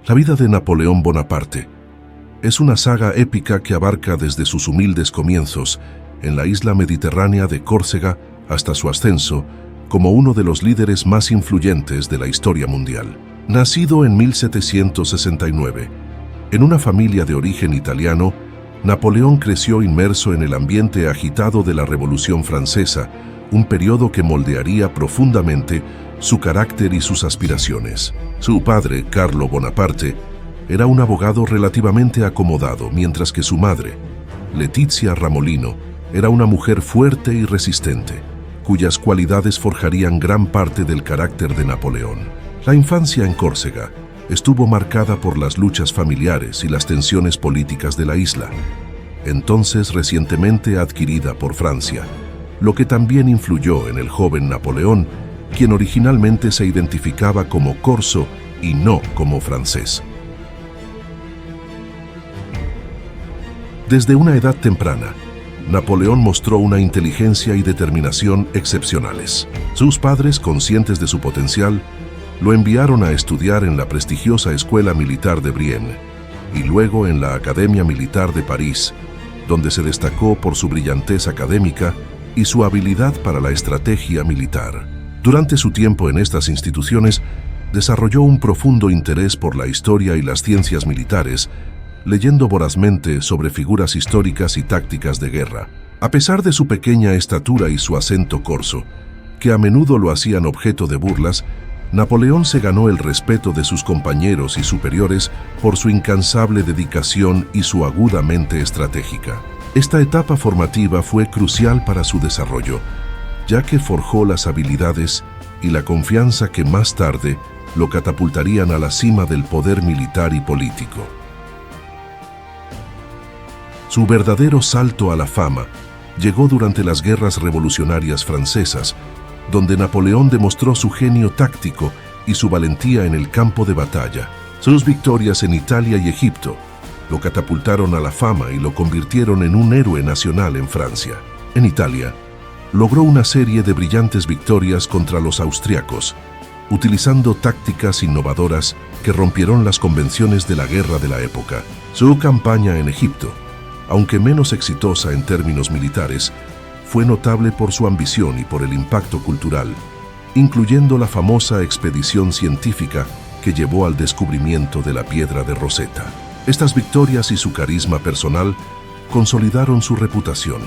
La vida de Napoleón Bonaparte es una saga épica que abarca desde sus humildes comienzos en la isla mediterránea de Córcega hasta su ascenso como uno de los líderes más influyentes de la historia mundial. Nacido en 1769, en una familia de origen italiano, Napoleón creció inmerso en el ambiente agitado de la Revolución Francesa, un periodo que moldearía profundamente su carácter y sus aspiraciones. Su padre, Carlo Bonaparte, era un abogado relativamente acomodado, mientras que su madre, Letizia Ramolino, era una mujer fuerte y resistente, cuyas cualidades forjarían gran parte del carácter de Napoleón. La infancia en Córcega estuvo marcada por las luchas familiares y las tensiones políticas de la isla, entonces recientemente adquirida por Francia, lo que también influyó en el joven Napoleón, quien originalmente se identificaba como corso y no como francés. Desde una edad temprana, Napoleón mostró una inteligencia y determinación excepcionales. Sus padres, conscientes de su potencial, lo enviaron a estudiar en la prestigiosa Escuela Militar de Brienne y luego en la Academia Militar de París, donde se destacó por su brillantez académica y su habilidad para la estrategia militar. Durante su tiempo en estas instituciones, desarrolló un profundo interés por la historia y las ciencias militares, leyendo vorazmente sobre figuras históricas y tácticas de guerra. A pesar de su pequeña estatura y su acento corso, que a menudo lo hacían objeto de burlas, Napoleón se ganó el respeto de sus compañeros y superiores por su incansable dedicación y su aguda mente estratégica. Esta etapa formativa fue crucial para su desarrollo, ya que forjó las habilidades y la confianza que más tarde lo catapultarían a la cima del poder militar y político. Su verdadero salto a la fama llegó durante las guerras revolucionarias francesas, donde Napoleón demostró su genio táctico y su valentía en el campo de batalla. Sus victorias en Italia y Egipto lo catapultaron a la fama y lo convirtieron en un héroe nacional en Francia. En Italia, logró una serie de brillantes victorias contra los austriacos, utilizando tácticas innovadoras que rompieron las convenciones de la guerra de la época. Su campaña en Egipto, aunque menos exitosa en términos militares, fue notable por su ambición y por el impacto cultural, incluyendo la famosa expedición científica que llevó al descubrimiento de la piedra de Rosetta. Estas victorias y su carisma personal consolidaron su reputación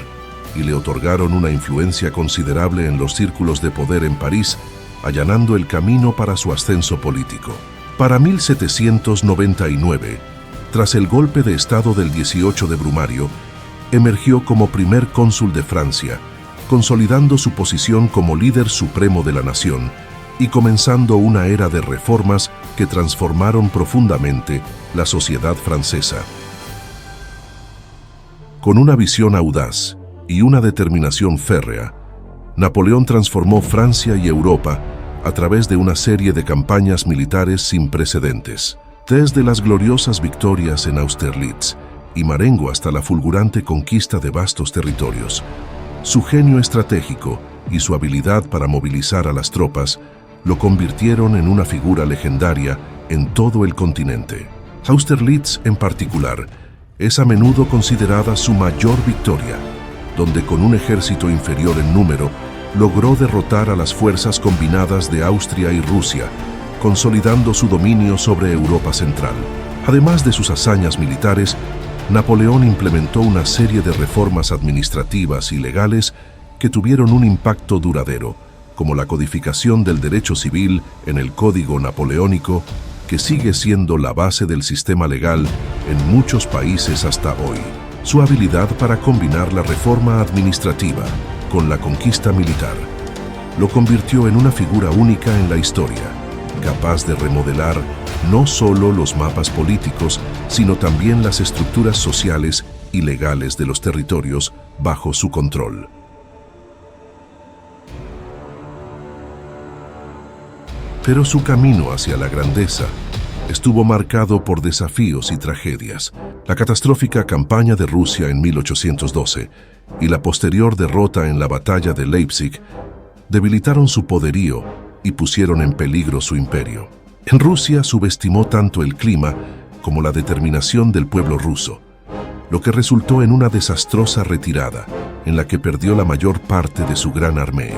y le otorgaron una influencia considerable en los círculos de poder en París, allanando el camino para su ascenso político. Para 1799, tras el golpe de Estado del 18 de Brumario, emergió como primer cónsul de Francia, consolidando su posición como líder supremo de la nación y comenzando una era de reformas que transformaron profundamente la sociedad francesa. Con una visión audaz y una determinación férrea, Napoleón transformó Francia y Europa a través de una serie de campañas militares sin precedentes. Desde las gloriosas victorias en Austerlitz y Marengo hasta la fulgurante conquista de vastos territorios, su genio estratégico y su habilidad para movilizar a las tropas lo convirtieron en una figura legendaria en todo el continente. Austerlitz, en particular, es a menudo considerada su mayor victoria, donde con un ejército inferior en número, logró derrotar a las fuerzas combinadas de Austria y Rusia, consolidando su dominio sobre Europa Central. Además de sus hazañas militares, Napoleón implementó una serie de reformas administrativas y legales que tuvieron un impacto duradero, como la codificación del derecho civil en el Código Napoleónico, que sigue siendo la base del sistema legal en muchos países hasta hoy. Su habilidad para combinar la reforma administrativa con la conquista militar lo convirtió en una figura única en la historia, capaz de remodelar no solo los mapas políticos, sino también las estructuras sociales y legales de los territorios bajo su control. Pero su camino hacia la grandeza estuvo marcado por desafíos y tragedias. La catastrófica campaña de Rusia en 1812 y la posterior derrota en la batalla de Leipzig debilitaron su poderío y pusieron en peligro su imperio. En Rusia subestimó tanto el clima como la determinación del pueblo ruso, lo que resultó en una desastrosa retirada, en la que perdió la mayor parte de su gran armée.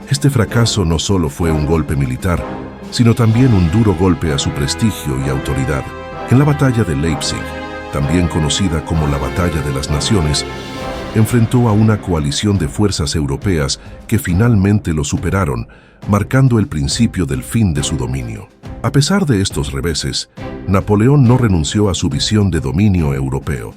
Este fracaso no solo fue un golpe militar, sino también un duro golpe a su prestigio y autoridad. En la batalla de Leipzig, también conocida como la Batalla de las Naciones, enfrentó a una coalición de fuerzas europeas que finalmente lo superaron, marcando el principio del fin de su dominio. A pesar de estos reveses, Napoleón no renunció a su visión de dominio europeo,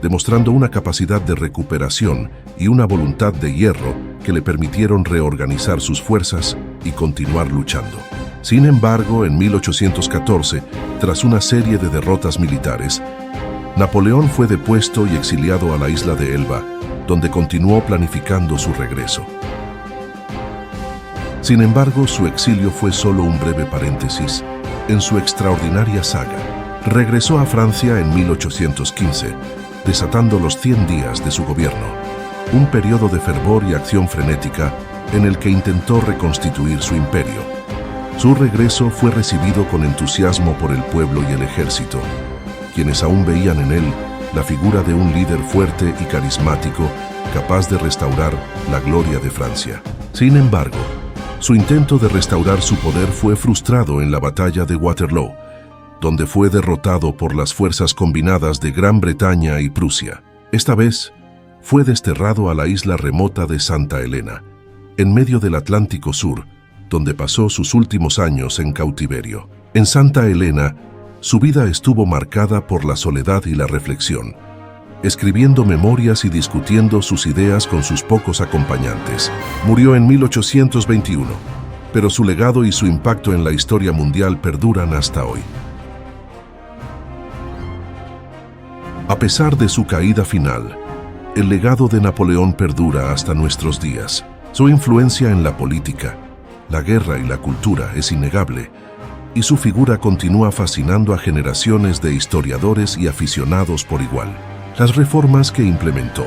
demostrando una capacidad de recuperación y una voluntad de hierro que le permitieron reorganizar sus fuerzas y continuar luchando. Sin embargo, en 1814, tras una serie de derrotas militares, Napoleón fue depuesto y exiliado a la isla de Elba, donde continuó planificando su regreso. Sin embargo, su exilio fue solo un breve paréntesis en su extraordinaria saga. Regresó a Francia en 1815, desatando los 100 días de su gobierno, un periodo de fervor y acción frenética en el que intentó reconstituir su imperio. Su regreso fue recibido con entusiasmo por el pueblo y el ejército, quienes aún veían en él la figura de un líder fuerte y carismático capaz de restaurar la gloria de Francia. Sin embargo, su intento de restaurar su poder fue frustrado en la batalla de Waterloo, donde fue derrotado por las fuerzas combinadas de Gran Bretaña y Prusia. Esta vez, fue desterrado a la isla remota de Santa Elena, en medio del Atlántico Sur, donde pasó sus últimos años en cautiverio. En Santa Elena, su vida estuvo marcada por la soledad y la reflexión, escribiendo memorias y discutiendo sus ideas con sus pocos acompañantes. Murió en 1821, pero su legado y su impacto en la historia mundial perduran hasta hoy. A pesar de su caída final, el legado de Napoleón perdura hasta nuestros días. Su influencia en la política, la guerra y la cultura es innegable, y su figura continúa fascinando a generaciones de historiadores y aficionados por igual. Las reformas que implementó,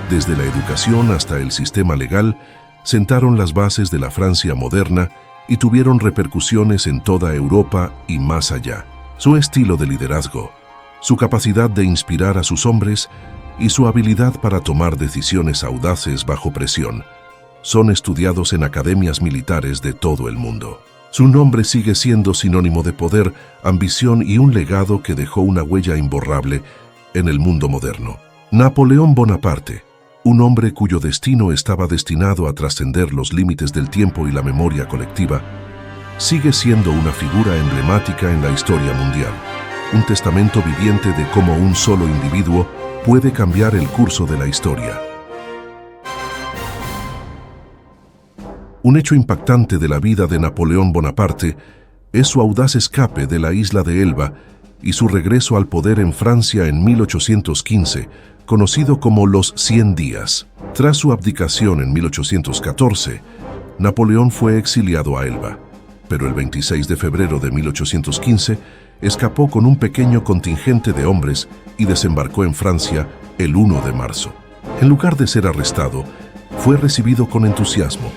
desde la educación hasta el sistema legal, sentaron las bases de la Francia moderna y tuvieron repercusiones en toda Europa y más allá. Su estilo de liderazgo, su capacidad de inspirar a sus hombres y su habilidad para tomar decisiones audaces bajo presión son estudiados en academias militares de todo el mundo. Su nombre sigue siendo sinónimo de poder, ambición y un legado que dejó una huella imborrable en el mundo moderno. Napoleón Bonaparte, un hombre cuyo destino estaba destinado a trascender los límites del tiempo y la memoria colectiva, sigue siendo una figura emblemática en la historia mundial, un testamento viviente de cómo un solo individuo puede cambiar el curso de la historia. Un hecho impactante de la vida de Napoleón Bonaparte es su audaz escape de la isla de Elba y su regreso al poder en Francia en 1815, conocido como los 100 días. Tras su abdicación en 1814, Napoleón fue exiliado a Elba, pero el 26 de febrero de 1815 escapó con un pequeño contingente de hombres y desembarcó en Francia el 1 de marzo. En lugar de ser arrestado, fue recibido con entusiasmo,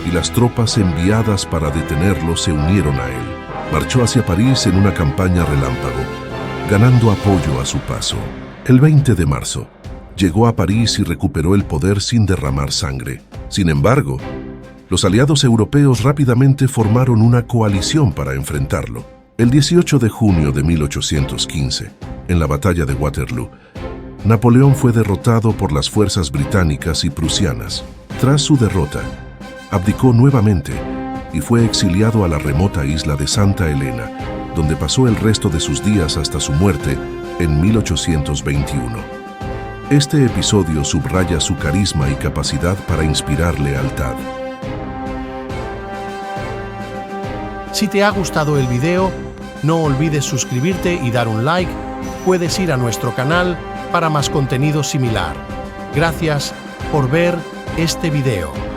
y las tropas enviadas para detenerlo se unieron a él. Marchó hacia París en una campaña relámpago, ganando apoyo a su paso. El 20 de marzo, llegó a París y recuperó el poder sin derramar sangre. Sin embargo, los aliados europeos rápidamente formaron una coalición para enfrentarlo. El 18 de junio de 1815, en la batalla de Waterloo, Napoleón fue derrotado por las fuerzas británicas y prusianas. Tras su derrota, abdicó nuevamente y fue exiliado a la remota isla de Santa Elena, donde pasó el resto de sus días hasta su muerte en 1821. Este episodio subraya su carisma y capacidad para inspirar lealtad. Si te ha gustado el video, no olvides suscribirte y dar un like. Puedes ir a nuestro canal para más contenido similar. Gracias por ver este video.